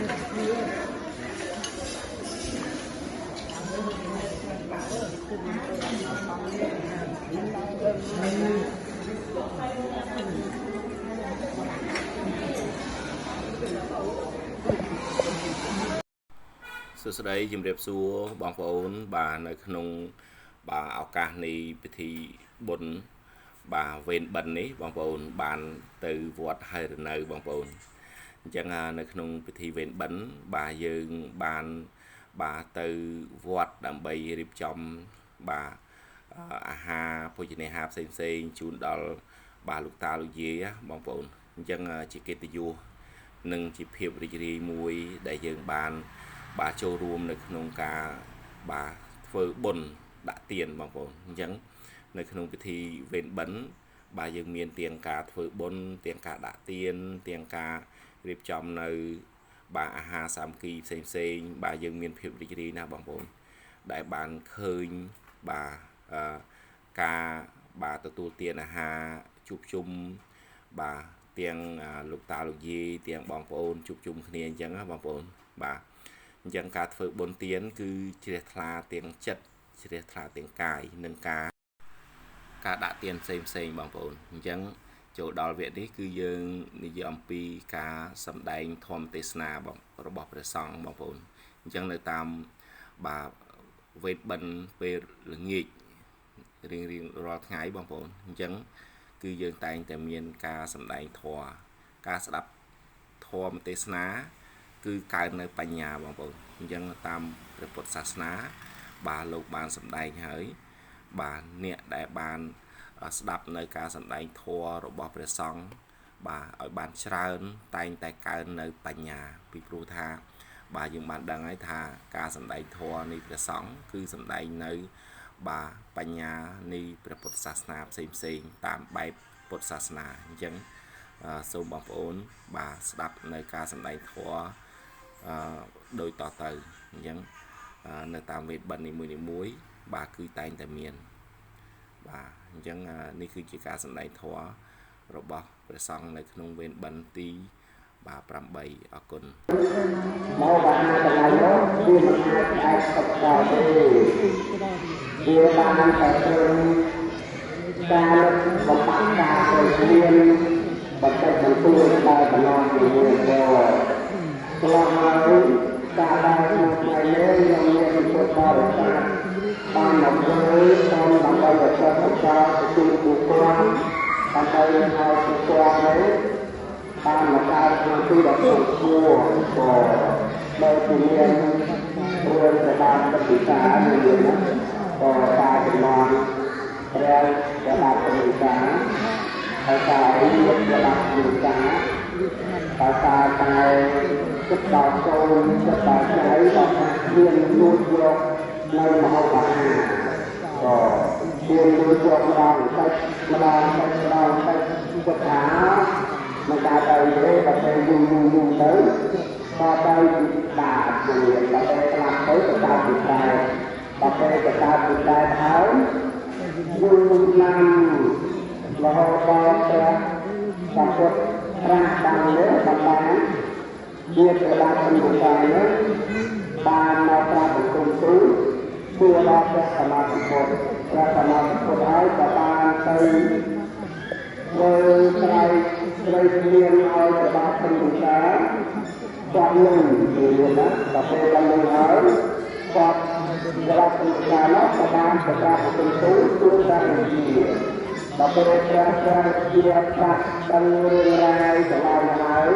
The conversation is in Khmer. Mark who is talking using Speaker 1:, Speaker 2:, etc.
Speaker 1: សួស្តីជំរាបសួរបងប្អូនបាទនៅក្នុងបាទឱកាសនៃពិធីបុណ្យបាទវេនបិណ្ឌនេះបងប្អូនបានទៅវត្តហើយរនៅបងប្អូនអញ្ចឹងនៅក្នុងពិធីវេនបិណ្ឌបាទយើងបានបាទទៅវត្តដើម្បីរៀបចំបាទអាហារភោជនាហារផ្សេងៗជូនដល់បាទលោកតាលោកយាយបងប្អូនអញ្ចឹងជាកិត្តិយសនិងជាភាពរីករាយមួយដែលយើងបានបាទចូលរួមនៅក្នុងការបាទធ្វើបុណ្យដាក់ទានបងប្អូនអញ្ចឹងនៅក្នុងពិធីវេនបិណ្ឌបាទយើងមានទាំងការធ្វើបុណ្យទាំងការដាក់ទានទាំងការរៀបចំនៅបាទអាហារសាមគ្គីផ្សេងៗបាទយើងមានភាពរីករាយណាស់បងប្អូនដែលបានឃើញបាទការបាទទទួលទានអាហារជួបជុំបាទទាំងលោកតាលោកយាយទាំងបងប្អូនជួបជុំគ្នាអញ្ចឹងណាបងប្អូនបាទអញ្ចឹងការធ្វើបុណ្យទានគឺជ្រះថ្លាទាំងចិត្តជ្រះថ្លាទាំងកាយនិងការដាក់ទានផ្សេងបងប្អូនអញ្ចឹងចូលដល់វគ្គនេះគឺយើងនិយាយអំពីការសម្ដែងធម្មទេសនារបស់ព្រះសង្ឃបងប្អូនអញ្ចឹងនៅតាមបាទវេទបិណ្ឌពេលល្ងាចរៀងរាល់ថ្ងៃបងប្អូនអញ្ចឹងគឺយើងតែងតែមានការសម្ដែងធម៌ការស្ដាប់ធម៌ទេសនាគឺកើតនៅបញ្ញាបងប្អូនអញ្ចឹងតាមព្រះពុទ្ធសាសនាបាទលោកបានសម្ដែងហើយបាទអ្នកដែលបានស្ដាប់នៅការសម្ដែងធម៌របស់ព្រះសង្ឃបាទឲ្យបានច្រើនតែងតែកើននៅបញ្ញាពីព្រោះថាបាទយើងបានដឹងហើយថាការសម្ដែងធម៌នៃព្រះសង្ឃគឺសម្ដែងនៅបាទបញ្ញានៃព្រះពុទ្ធសាសនាផ្សេងៗតាមបែបពុទ្ធសាសនាអញ្ចឹងសូមបងប្អូនបាទស្ដាប់នៅការសម្ដែងធម៌ដោយតទៅអញ្ចឹងនៅតាមវេទបិណ្ឌនីមួយៗបាទគឺតែងតែមានបាទអញ្ចឹងនេះគឺជាការសម្ដែងធម៌របស់ព្រះសង្ឃនៅក្នុងវេនបិណ្ឌទីបាទ8អរគុណ
Speaker 2: មកបានថ្ងៃនោះវាមិនអាចស្បដល់ទេវាបានតែត្រូវការបំផាត់ការទៅមានបន្តិចបន្តួចដល់កន្លងពីមួយទៅឆ្លងហើយការដែលក្នុងថ្ងៃនេះយើងមានពុទ្ធបរិស័ទបានមកលើតាមដើម្បីប្រកាសប្រកាសទទួលបុគ្គលដើម្បីឲ្យបុគ្គលនេះបានមកកើតក្នុងទីដ៏ខ្ពស់ក៏ដោយជំនាញរួចទៅបានពិធីការនេះណាក៏ការចំណានព្រះដែលបានពិធីការហើយការរៀបដែលបានពិធីការតែការតែចិត្តដល់ចូលចិត្តដល់ใจដល់មានលួចយកនៅមហោបអាហារក៏មានលួចយកម្ដងសាច់ម្ដងសាច់ពុទ្ធាមិនកើតទៅទេបើទៅយូរទៅក៏ទៅបាទជាតែស្លាប់ទៅក៏កើតពីតែបើទៅក៏កើតពីតែហើយយូរណាស់រហូតដល់ព្រះសម្ពុទ្ធប្រាស់បានលើបានជាព្រះបាទសម្ពុទ្ធនេះបានមកប្រាប់អង្គទូលគឺដល់ព្រះសម្មាសម្ពុទ្ធព្រះសម្មាសម្ពុទ្ធហើយក៏បានទៅធ្វើត្រៃព្រៀងឲ្យព្រះបាទសម្ពុទ្ធគាត់នឹងគឺណាដល់ពេលដល់នឹងហើយគាត់ព្រះបាទសម្ពុទ្ធនោះក៏បានប្រកាសអង្គទូលទូលថាជាដល់ពេលព្រះជាប្រាប់ដឹងរឿងរ៉ាវចង្អុលហើយ